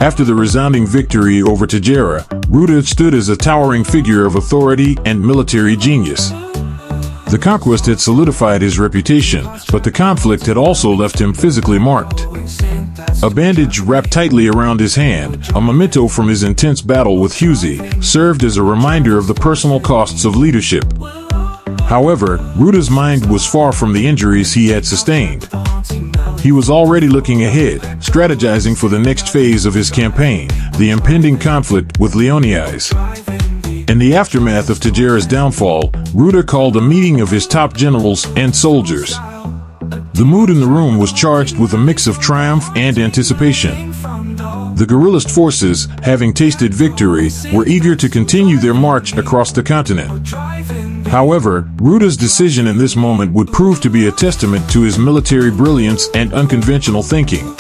After the resounding victory over Tajera, Ruda stood as a towering figure of authority and military genius. The conquest had solidified his reputation, but the conflict had also left him physically marked. A bandage wrapped tightly around his hand, a memento from his intense battle with Husey, served as a reminder of the personal costs of leadership. However, Ruda's mind was far from the injuries he had sustained. He was already looking ahead, strategizing for the next phase of his campaign, the impending conflict with Leonias. In the aftermath of Tajera's downfall, Ruda called a meeting of his top generals and soldiers. The mood in the room was charged with a mix of triumph and anticipation. The guerrillist forces, having tasted victory, were eager to continue their march across the continent. However, Ruda's decision in this moment would prove to be a testament to his military brilliance and unconventional thinking.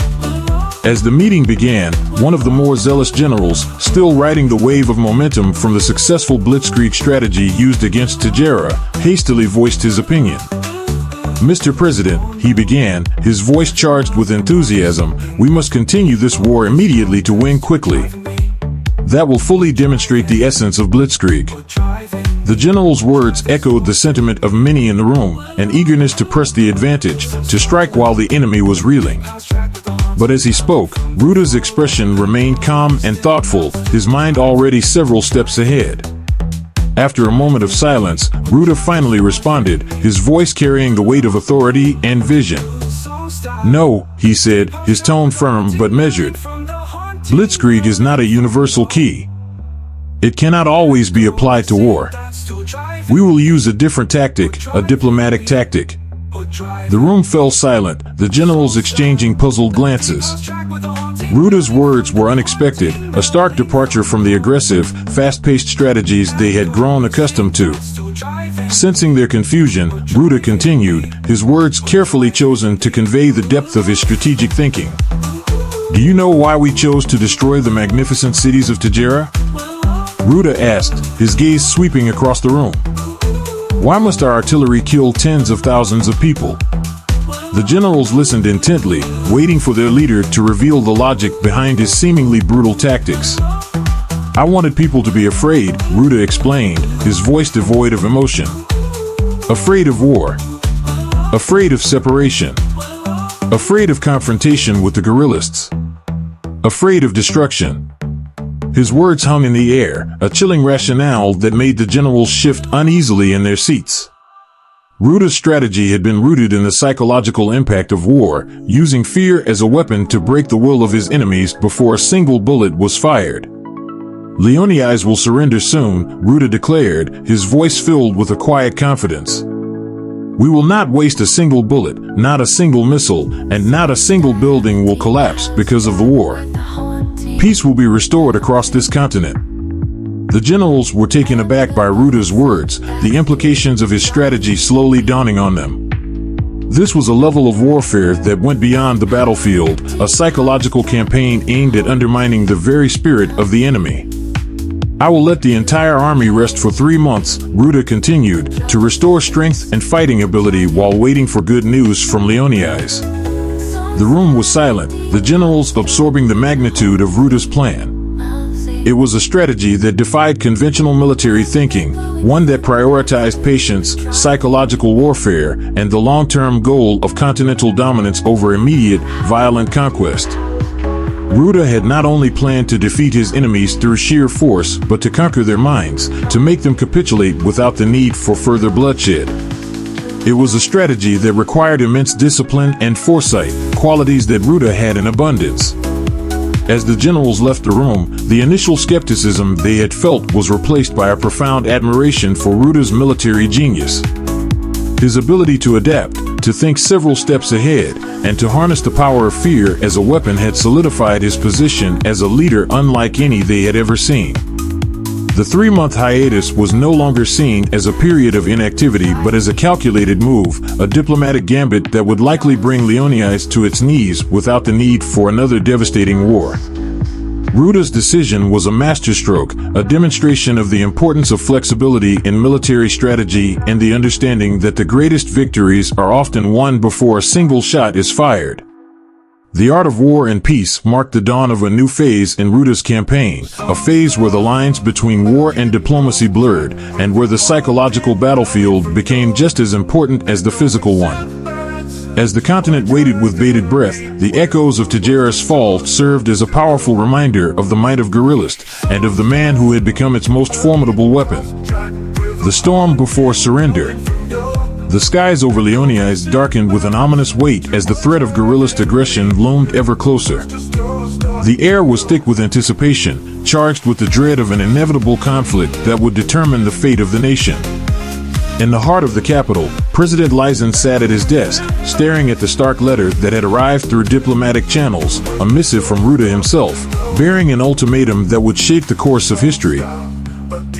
As the meeting began, one of the more zealous generals, still riding the wave of momentum from the successful blitzkrieg strategy used against Tajera, hastily voiced his opinion. "Mr. President," he began, his voice charged with enthusiasm, "we must continue this war immediately to win quickly. That will fully demonstrate the essence of blitzkrieg." The general's words echoed the sentiment of many in the room, an eagerness to press the advantage, to strike while the enemy was reeling. But as he spoke, Ruda's expression remained calm and thoughtful, his mind already several steps ahead. After a moment of silence, Ruda finally responded, his voice carrying the weight of authority and vision. "No," he said, his tone firm but measured. "Blitzkrieg is not a universal key. It cannot always be applied to war. We will use a different tactic, a diplomatic tactic." The room fell silent, the generals exchanging puzzled glances. Ruda's words were unexpected, a stark departure from the aggressive, fast-paced strategies they had grown accustomed to. Sensing their confusion, Ruda continued, his words carefully chosen to convey the depth of his strategic thinking. "Do you know why we chose to destroy the magnificent cities of Tajera?" Ruda asked, his gaze sweeping across the room. "Why must our artillery kill tens of thousands of people?" The generals listened intently, waiting for their leader to reveal the logic behind his seemingly brutal tactics. "I wanted people to be afraid," Ruda explained, his voice devoid of emotion. "Afraid of war. Afraid of separation. Afraid of confrontation with the guerrillists. Afraid of destruction." His words hung in the air, a chilling rationale that made the generals shift uneasily in their seats. Ruda's strategy had been rooted in the psychological impact of war, using fear as a weapon to break the will of his enemies before a single bullet was fired. "Leonias will surrender soon," Ruda declared, his voice filled with a quiet confidence. "We will not waste a single bullet, not a single missile, and not a single building will collapse because of the war. Peace will be restored across this continent." The generals were taken aback by Ruda's words, the implications of his strategy slowly dawning on them. This was a level of warfare that went beyond the battlefield, a psychological campaign aimed at undermining the very spirit of the enemy. "I will let the entire army rest for 3 months," Ruda continued, "to restore strength and fighting ability while waiting for good news from Leonias." The room was silent, the generals absorbing the magnitude of Ruda's plan. It was a strategy that defied conventional military thinking, one that prioritized patience, psychological warfare, and the long-term goal of continental dominance over immediate, violent conquest. Ruda had not only planned to defeat his enemies through sheer force, but to conquer their minds, to make them capitulate without the need for further bloodshed. It was a strategy that required immense discipline and foresight, qualities that Ruda had in abundance. As the generals left the room, the initial skepticism they had felt was replaced by a profound admiration for Ruda's military genius. His ability to adapt, to think several steps ahead, and to harness the power of fear as a weapon had solidified his position as a leader unlike any they had ever seen. The 3-month hiatus was no longer seen as a period of inactivity but as a calculated move, a diplomatic gambit that would likely bring Leonias to its knees without the need for another devastating war. Ruda's decision was a masterstroke, a demonstration of the importance of flexibility in military strategy and the understanding that the greatest victories are often won before a single shot is fired. The art of war and peace marked the dawn of a new phase in Ruda's campaign, a phase where the lines between war and diplomacy blurred, and where the psychological battlefield became just as important as the physical one. As the continent waited with bated breath, the echoes of Tajera's fall served as a powerful reminder of the might of Guerillist, and of the man who had become its most formidable weapon. The storm before surrender. The skies over Leonias darkened with an ominous weight as the threat of guerrillist aggression loomed ever closer. The air was thick with anticipation, charged with the dread of an inevitable conflict that would determine the fate of the nation. In the heart of the capital, President Lysen sat at his desk, staring at the stark letter that had arrived through diplomatic channels, a missive from Ruda himself, bearing an ultimatum that would shape the course of history.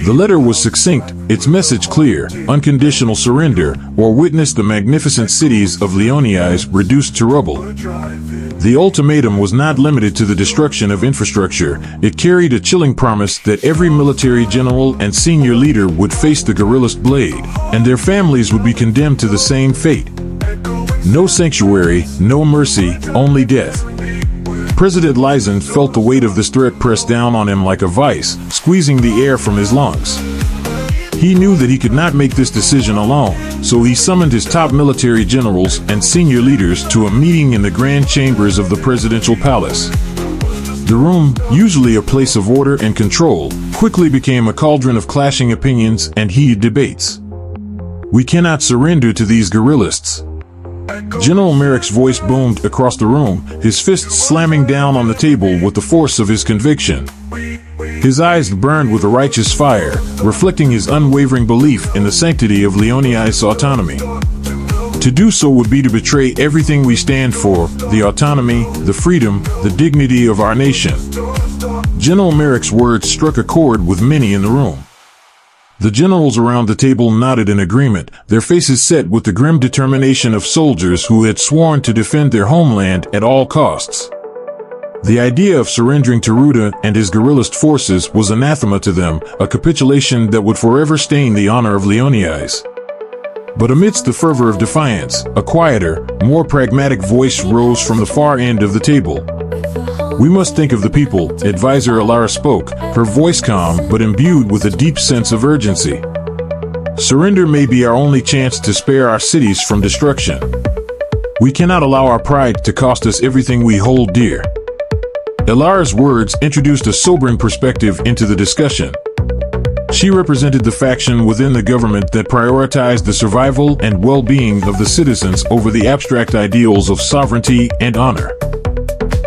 The letter was succinct, its message clear: unconditional surrender, or witness the magnificent cities of Leonias reduced to rubble. The ultimatum was not limited to the destruction of infrastructure. It carried a chilling promise that every military general and senior leader would face the guerrillist blade, and their families would be condemned to the same fate. No sanctuary, no mercy, only death. President Lysen felt the weight of this threat press down on him like a vice, squeezing the air from his lungs. He knew that he could not make this decision alone, so he summoned his top military generals and senior leaders to a meeting in the grand chambers of the presidential palace. The room, usually a place of order and control, quickly became a cauldron of clashing opinions and heated debates. "We cannot surrender to these guerrillists." General Merrick's voice boomed across the room, his fists slamming down on the table with the force of his conviction. His eyes burned with a righteous fire, reflecting his unwavering belief in the sanctity of Leonias' autonomy. To do so would be to betray everything we stand for: the autonomy, the freedom, the dignity of our nation. General Merrick's words struck a chord with many in the room. The generals around the table nodded in agreement, their faces set with the grim determination of soldiers who had sworn to defend their homeland at all costs. The idea of surrendering to Ruda and his guerrillist forces was anathema to them, a capitulation that would forever stain the honor of Leonias. But amidst the fervor of defiance, a quieter, more pragmatic voice rose from the far end of the table. "We must think of the people," Advisor Alara spoke, her voice calm but imbued with a deep sense of urgency. "Surrender may be our only chance to spare our cities from destruction. We cannot allow our pride to cost us everything we hold dear." Alara's words introduced a sobering perspective into the discussion. She represented the faction within the government that prioritized the survival and well-being of the citizens over the abstract ideals of sovereignty and honor.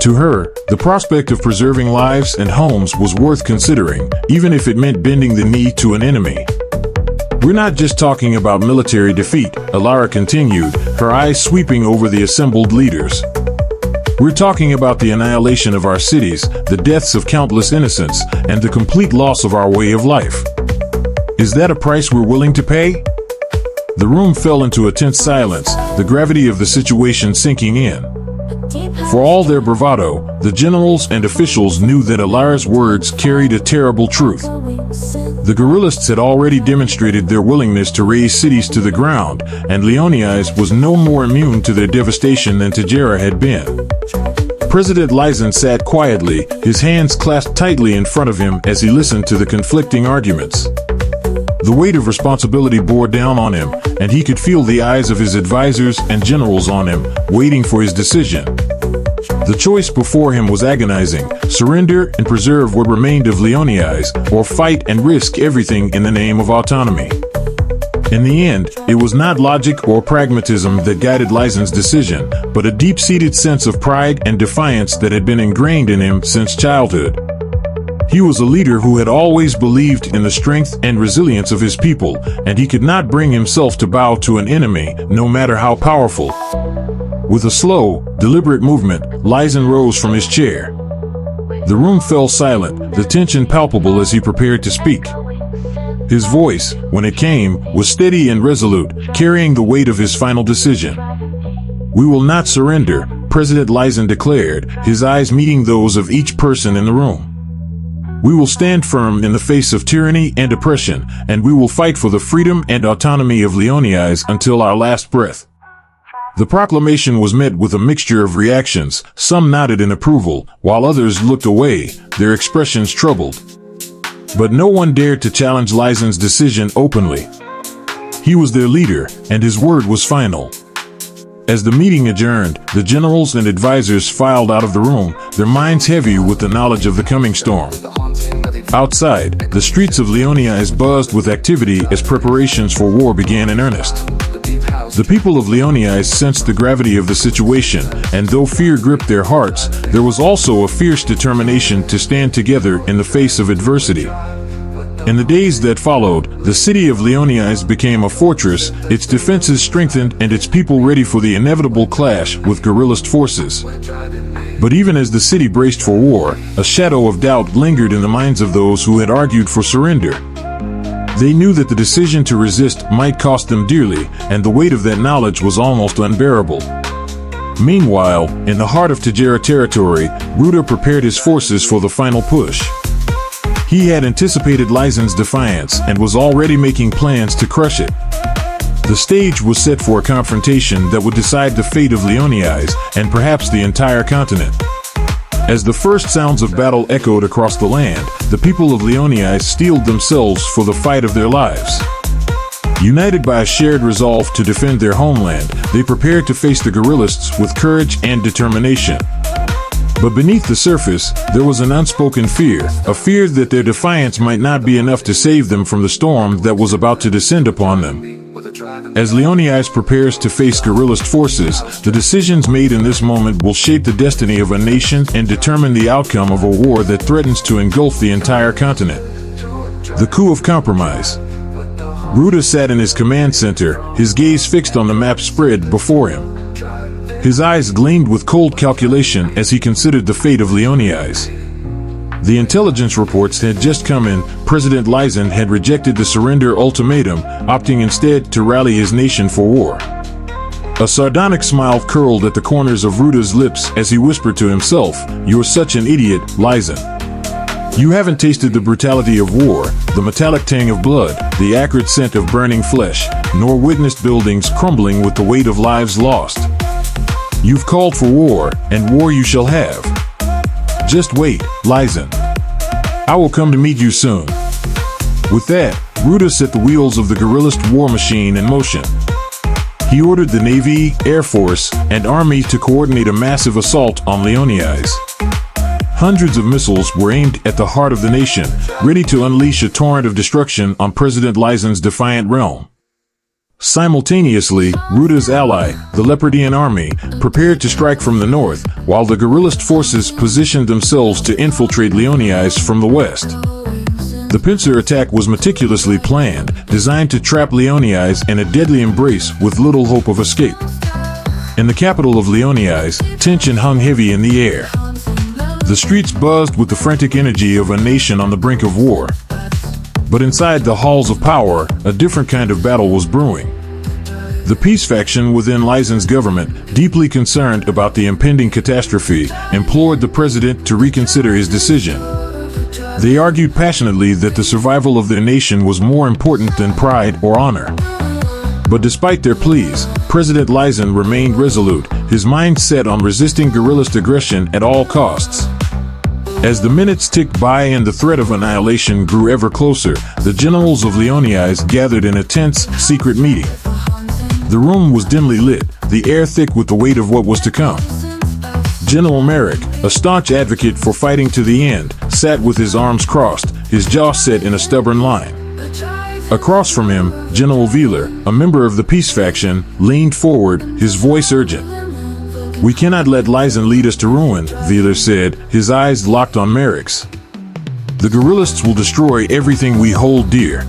To her, the prospect of preserving lives and homes was worth considering, even if it meant bending the knee to an enemy. "We're not just talking about military defeat," Alara continued, her eyes sweeping over the assembled leaders. "We're talking about the annihilation of our cities, the deaths of countless innocents, and the complete loss of our way of life. Is that a price we're willing to pay?" The room fell into a tense silence, the gravity of the situation sinking in. For all their bravado, the generals and officials knew that Alara's words carried a terrible truth. The guerrillists had already demonstrated their willingness to raise cities to the ground, and Leonias was no more immune to their devastation than Tajera had been. President Lysen sat quietly, his hands clasped tightly in front of him as he listened to the conflicting arguments. The weight of responsibility bore down on him, and he could feel the eyes of his advisors and generals on him, waiting for his decision. The choice before him was agonizing: surrender and preserve what remained of Leonias, or fight and risk everything in the name of autonomy. In the end, it was not logic or pragmatism that guided Lysen's decision, but a deep-seated sense of pride and defiance that had been ingrained in him since childhood. He was a leader who had always believed in the strength and resilience of his people, and he could not bring himself to bow to an enemy, no matter how powerful. With a slow, deliberate movement, Lysen rose from his chair. The room fell silent, the tension palpable as he prepared to speak. His voice, when it came, was steady and resolute, carrying the weight of his final decision. "We will not surrender," President Lysen declared, his eyes meeting those of each person in the room. "We will stand firm in the face of tyranny and oppression, and we will fight for the freedom and autonomy of Leonias until our last breath." The proclamation was met with a mixture of reactions. Some nodded in approval, while others looked away, their expressions troubled. But no one dared to challenge Lysen's decision openly. He was their leader, and his word was final. As the meeting adjourned, the generals and advisors filed out of the room, their minds heavy with the knowledge of the coming storm. Outside, the streets of Leonias buzzed with activity as preparations for war began in earnest. The people of Leonias sensed the gravity of the situation, and though fear gripped their hearts, there was also a fierce determination to stand together in the face of adversity. In the days that followed, the city of Leonias became a fortress, its defenses strengthened and its people ready for the inevitable clash with guerrillist forces. But even as the city braced for war, a shadow of doubt lingered in the minds of those who had argued for surrender. They knew that the decision to resist might cost them dearly, and the weight of that knowledge was almost unbearable. Meanwhile, in the heart of Tajera territory, Ruda prepared his forces for the final push. He had anticipated Lysen's defiance and was already making plans to crush it. The stage was set for a confrontation that would decide the fate of Leonias and perhaps the entire continent. As the first sounds of battle echoed across the land, the people of Leonias steeled themselves for the fight of their lives. United by a shared resolve to defend their homeland, they prepared to face the guerrillists with courage and determination. But beneath the surface, there was an unspoken fear, a fear that their defiance might not be enough to save them from the storm that was about to descend upon them. As Leonias prepares to face guerrillist forces, the decisions made in this moment will shape the destiny of a nation and determine the outcome of a war that threatens to engulf the entire continent. The coup of compromise. Ruda sat in his command center, his gaze fixed on the map spread before him. His eyes gleamed with cold calculation as he considered the fate of Leonias. The intelligence reports had just come in. President Lysen had rejected the surrender ultimatum, opting instead to rally his nation for war. A sardonic smile curled at the corners of Ruda's lips as he whispered to himself, "You're such an idiot, Lysen. You haven't tasted the brutality of war, the metallic tang of blood, the acrid scent of burning flesh, nor witnessed buildings crumbling with the weight of lives lost. You've called for war, and war you shall have. Just wait, Lysen. I will come to meet you soon." With that, Ruda set the wheels of the guerrillist war machine in motion. He ordered the Navy, Air Force, and Army to coordinate a massive assault on Leonias. Hundreds of missiles were aimed at the heart of the nation, ready to unleash a torrent of destruction on President Lysen's defiant realm. Simultaneously, Ruda's ally, the Leopardian army, prepared to strike from the north, while the guerrillist forces positioned themselves to infiltrate Leonias from the west. The pincer attack was meticulously planned, designed to trap Leonias in a deadly embrace with little hope of escape. In the capital of Leonias, tension hung heavy in the air. The streets buzzed with the frantic energy of a nation on the brink of war. But inside the halls of power, a different kind of battle was brewing. The peace faction within Lysen's government, deeply concerned about the impending catastrophe, implored the president to reconsider his decision. They argued passionately that the survival of their nation was more important than pride or honor. But despite their pleas, President Lysen remained resolute, his mind set on resisting guerrillist aggression at all costs. As the minutes ticked by and the threat of annihilation grew ever closer, the generals of Leonias gathered in a tense, secret meeting. The room was dimly lit, the air thick with the weight of what was to come. General Merrick, a staunch advocate for fighting to the end, sat with his arms crossed, his jaw set in a stubborn line. Across from him, General Wheeler, a member of the peace faction, leaned forward, his voice urgent. "We cannot let Lysen lead us to ruin," Wheeler said, his eyes locked on Merrick's. "The guerrillists will destroy everything we hold dear.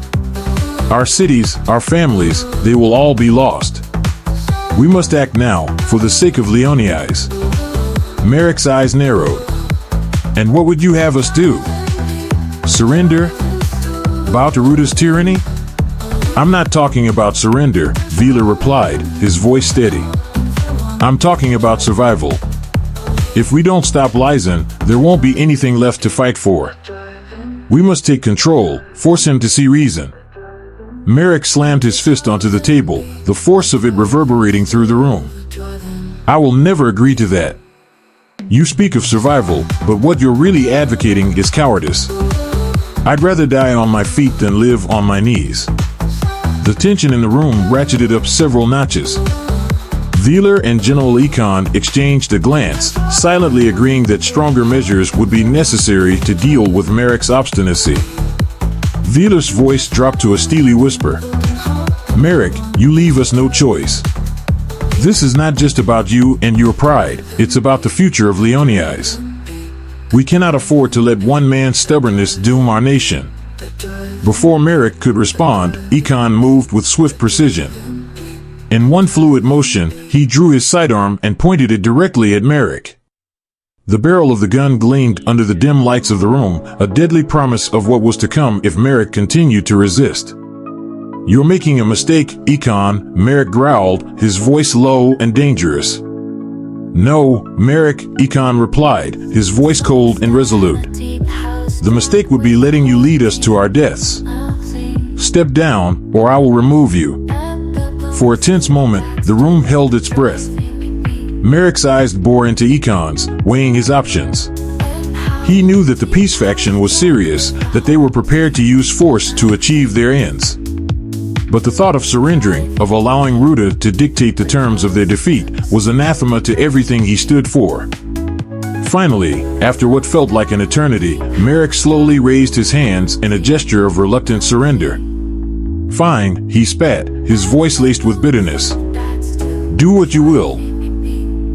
Our cities, our families, they will all be lost. We must act now, for the sake of Leonias." Merrick's eyes narrowed. "And what would you have us do? Surrender? Bow to Ruda's tyranny?" "I'm not talking about surrender," Wheeler replied, his voice steady. "I'm talking about survival. If we don't stop Lysen, there won't be anything left to fight for. We must take control, force him to see reason." Merrick slammed his fist onto the table, the force of it reverberating through the room. I will never agree to that. You speak of survival, but what you're really advocating is cowardice. I'd rather die on my feet than live on my knees. The tension in the room ratcheted up several notches. Wheeler and General Econ exchanged a glance, silently agreeing that stronger measures would be necessary to deal with Merrick's obstinacy. Wheeler's voice dropped to a steely whisper. Merrick, you leave us no choice. This is not just about you and your pride, it's about the future of Leoni's. We cannot afford to let one man's stubbornness doom our nation. Before Merrick could respond, Econ moved with swift precision. In one fluid motion, he drew his sidearm and pointed it directly at Merrick. The barrel of the gun gleamed under the dim lights of the room, a deadly promise of what was to come if Merrick continued to resist. You're making a mistake, Econ, Merrick growled, his voice low and dangerous. No, Merrick, Econ replied, his voice cold and resolute. The mistake would be letting you lead us to our deaths. Step down, or I will remove you. For a tense moment, the room held its breath. Merrick's eyes bored into Econ's, weighing his options. He knew that the peace faction was serious, that they were prepared to use force to achieve their ends. But the thought of surrendering, of allowing Ruta to dictate the terms of their defeat, was anathema to everything he stood for. Finally, after what felt like an eternity, Merrick slowly raised his hands in a gesture of reluctant surrender. Fine, he spat, his voice laced with bitterness. Do what you will.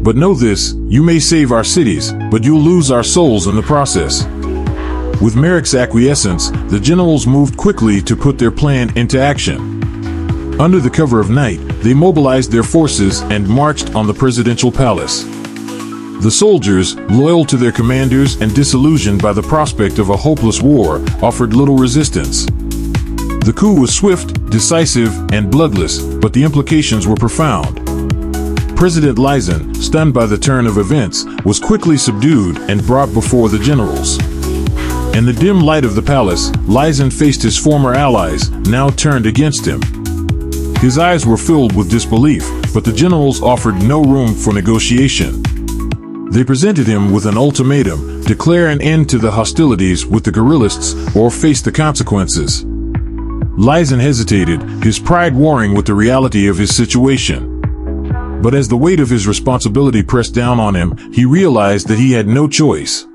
But know this, you may save our cities, but you'll lose our souls in the process. With Merrick's acquiescence, the generals moved quickly to put their plan into action. Under the cover of night, they mobilized their forces and marched on the presidential palace. The soldiers, loyal to their commanders and disillusioned by the prospect of a hopeless war, offered little resistance. The coup was swift, decisive, and bloodless, but the implications were profound. President Lysen, stunned by the turn of events, was quickly subdued and brought before the generals. In the dim light of the palace, Lysen faced his former allies, now turned against him. His eyes were filled with disbelief, but the generals offered no room for negotiation. They presented him with an ultimatum: declare an end to the hostilities with the guerrillists or face the consequences. Lysen hesitated, his pride warring with the reality of his situation. But as the weight of his responsibility pressed down on him, he realized that he had no choice.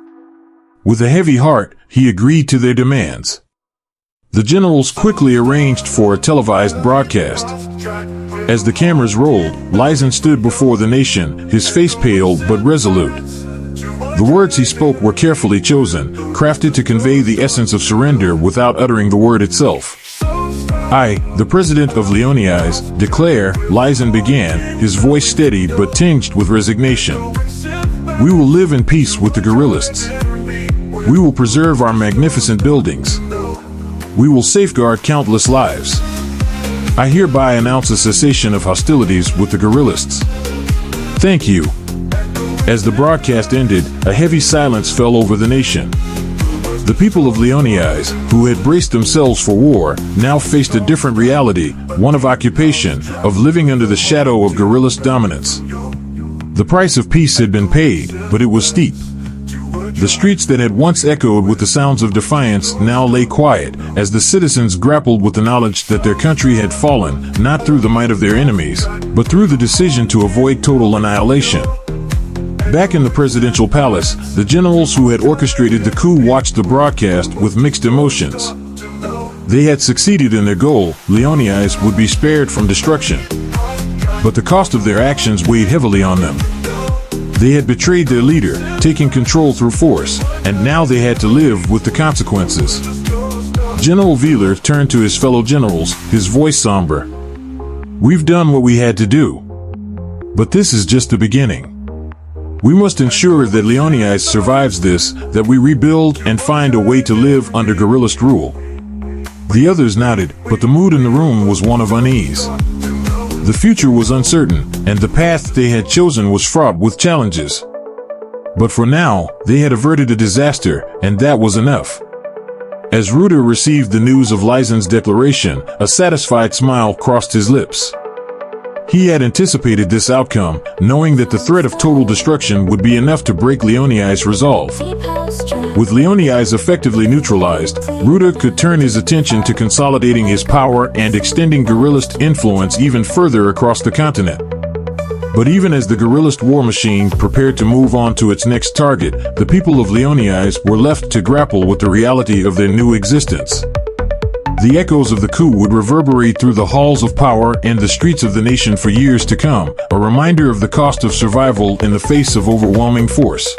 With a heavy heart, he agreed to their demands. The generals quickly arranged for a televised broadcast. As the cameras rolled, Lysen stood before the nation, his face pale but resolute. The words he spoke were carefully chosen, crafted to convey the essence of surrender without uttering the word itself. I, the president of Leoni's, declare, Lysen began, his voice steady but tinged with resignation. We will live in peace with the guerrillists. We will preserve our magnificent buildings. We will safeguard countless lives. I hereby announce a cessation of hostilities with the guerrillists. Thank you. As the broadcast ended, a heavy silence fell over the nation. The people of Leoni's, who had braced themselves for war, now faced a different reality, one of occupation, of living under the shadow of guerrillist dominance. The price of peace had been paid, but it was steep. The streets that had once echoed with the sounds of defiance now lay quiet, as the citizens grappled with the knowledge that their country had fallen, not through the might of their enemies, but through the decision to avoid total annihilation. Back in the presidential palace, the generals who had orchestrated the coup watched the broadcast with mixed emotions. They had succeeded in their goal: Leoni's would be spared from destruction. But the cost of their actions weighed heavily on them. They had betrayed their leader, taking control through force, and now they had to live with the consequences. General Wheeler turned to his fellow generals, his voice somber. We've done what we had to do. But this is just the beginning. We must ensure that Leoni's survives this, that we rebuild and find a way to live under guerrillist rule. The others nodded, but the mood in the room was one of unease. The future was uncertain, and the path they had chosen was fraught with challenges. But for now, they had averted a disaster, and that was enough. As Ruta received the news of Lysen's declaration, a satisfied smile crossed his lips. He had anticipated this outcome, knowing that the threat of total destruction would be enough to break Leoni's resolve. With Leoni's effectively neutralized, Ruda could turn his attention to consolidating his power and extending guerrillist influence even further across the continent. But even as the guerrillist war machine prepared to move on to its next target, the people of Leoni's were left to grapple with the reality of their new existence. The echoes of the coup would reverberate through the halls of power and the streets of the nation for years to come, a reminder of the cost of survival in the face of overwhelming force.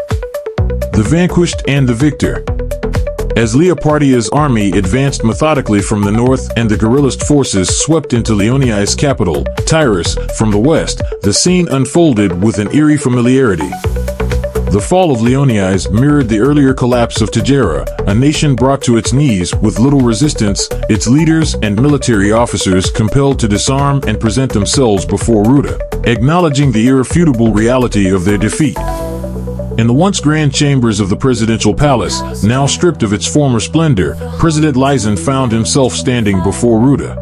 The vanquished and the victor. As Leopardia's army advanced methodically from the north and the guerrillist forces swept into Leoni's capital, Tyrus, from the west, the scene unfolded with an eerie familiarity. The fall of Leoni's mirrored the earlier collapse of Tajera, a nation brought to its knees with little resistance, its leaders and military officers compelled to disarm and present themselves before Ruda, acknowledging the irrefutable reality of their defeat. In the once grand chambers of the presidential palace, now stripped of its former splendor, President Lysen found himself standing before Ruda.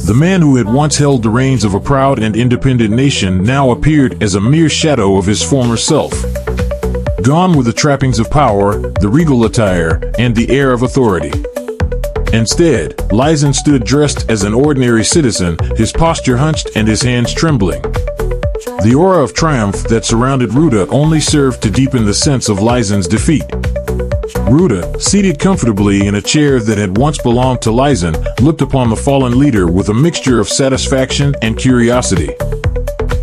The man who had once held the reins of a proud and independent nation now appeared as a mere shadow of his former self. Gone were the trappings of power, the regal attire, and the air of authority. Instead, Lysen stood dressed as an ordinary citizen, his posture hunched and his hands trembling. The aura of triumph that surrounded Ruda only served to deepen the sense of Lysen's defeat. Ruda, seated comfortably in a chair that had once belonged to Lysen, looked upon the fallen leader with a mixture of satisfaction and curiosity.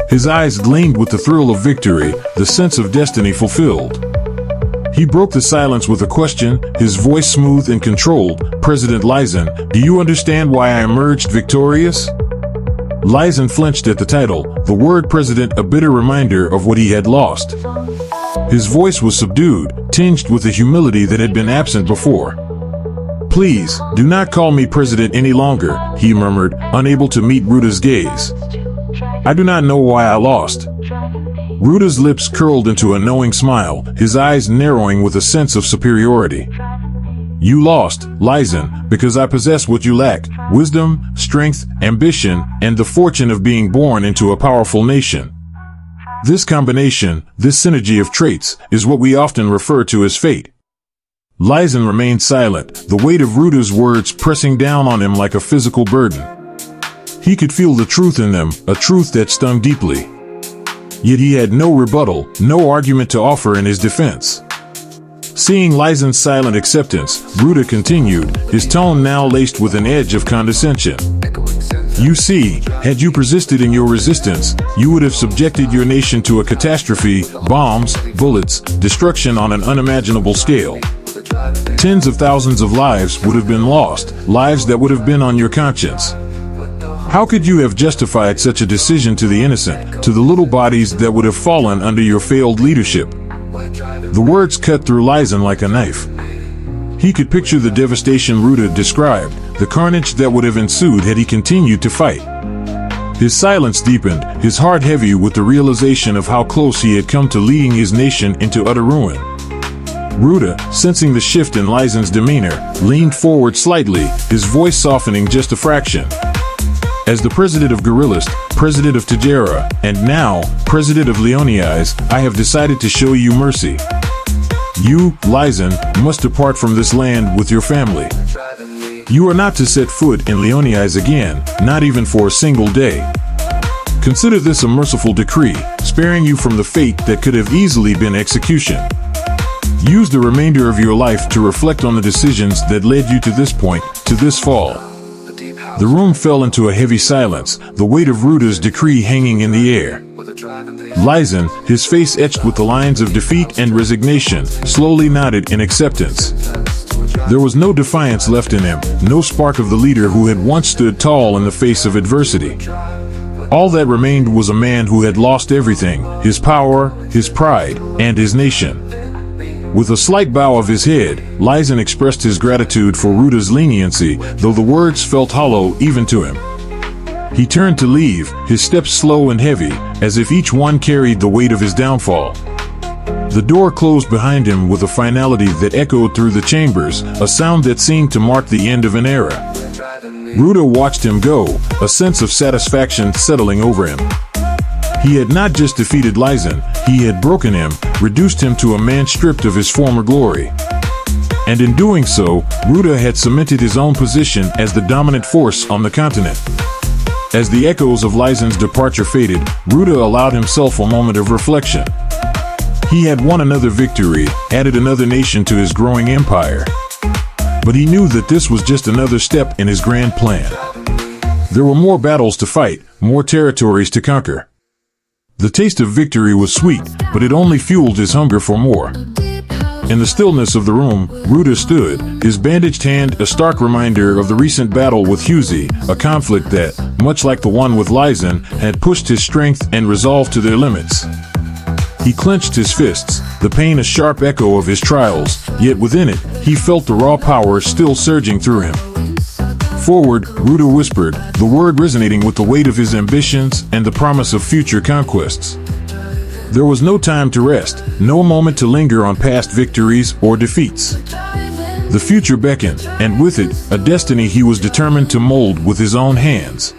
His eyes gleamed with the thrill of victory, the sense of destiny fulfilled. He broke the silence with a question, his voice smooth and controlled. "President Lysen, do you understand why I emerged victorious?" Lysen flinched at the title, the word president a bitter reminder of what he had lost. His voice was subdued, tinged with a humility that had been absent before. "Please, do not call me president any longer," he murmured, unable to meet Ruda's gaze. "I do not know why I lost." Ruda's lips curled into a knowing smile, his eyes narrowing with a sense of superiority. "You lost, Lysen, because I possess what you lack: wisdom, strength, ambition, and the fortune of being born into a powerful nation. This combination, this synergy of traits, is what we often refer to as fate." Lysen remained silent, the weight of Ruda's words pressing down on him like a physical burden. He could feel the truth in them, a truth that stung deeply. Yet he had no rebuttal, no argument to offer in his defense. Seeing Lysen's silent acceptance, Ruda continued, his tone now laced with an edge of condescension. "You see, had you persisted in your resistance, you would have subjected your nation to a catastrophe, bombs, bullets, destruction on an unimaginable scale. Tens of thousands of lives would have been lost, lives that would have been on your conscience. How could you have justified such a decision to the innocent, to the little bodies that would have fallen under your failed leadership?" The words cut through Lysen like a knife. He could picture the devastation Ruda described, the carnage that would have ensued had he continued to fight. His silence deepened, his heart heavy with the realization of how close he had come to leading his nation into utter ruin. Ruda, sensing the shift in Lysen's demeanor, leaned forward slightly, his voice softening just a fraction. "As the president of Guerrillist, president of Tajera, and now, president of Leoni's, I have decided to show you mercy. You, Lysen, must depart from this land with your family. You are not to set foot in Leoni's again, not even for a single day. Consider this a merciful decree, sparing you from the fate that could have easily been execution. Use the remainder of your life to reflect on the decisions that led you to this point, to this fall." The room fell into a heavy silence, the weight of Ruda's decree hanging in the air. Lysen, his face etched with the lines of defeat and resignation, slowly nodded in acceptance. There was no defiance left in him, no spark of the leader who had once stood tall in the face of adversity. All that remained was a man who had lost everything: his power, his pride, and his nation. With a slight bow of his head, Lysen expressed his gratitude for Ruda's leniency, though the words felt hollow even to him. He turned to leave, his steps slow and heavy, as if each one carried the weight of his downfall. The door closed behind him with a finality that echoed through the chambers, a sound that seemed to mark the end of an era. Ruda watched him go, a sense of satisfaction settling over him. He had not just defeated Lysen, he had broken him, reduced him to a man stripped of his former glory. And in doing so, Ruda had cemented his own position as the dominant force on the continent. As the echoes of Lysen's departure faded, Ruda allowed himself a moment of reflection. He had won another victory, added another nation to his growing empire. But he knew that this was just another step in his grand plan. There were more battles to fight, more territories to conquer. The taste of victory was sweet, but it only fueled his hunger for more. In the stillness of the room, Ruda stood, his bandaged hand a stark reminder of the recent battle with Huzi, a conflict that, much like the one with Lysen, had pushed his strength and resolve to their limits. He clenched his fists, the pain a sharp echo of his trials, yet within it, he felt the raw power still surging through him. Forward, Ruda whispered, the word resonating with the weight of his ambitions and the promise of future conquests. There was no time to rest, no moment to linger on past victories or defeats. The future beckoned, and with it, a destiny he was determined to mold with his own hands.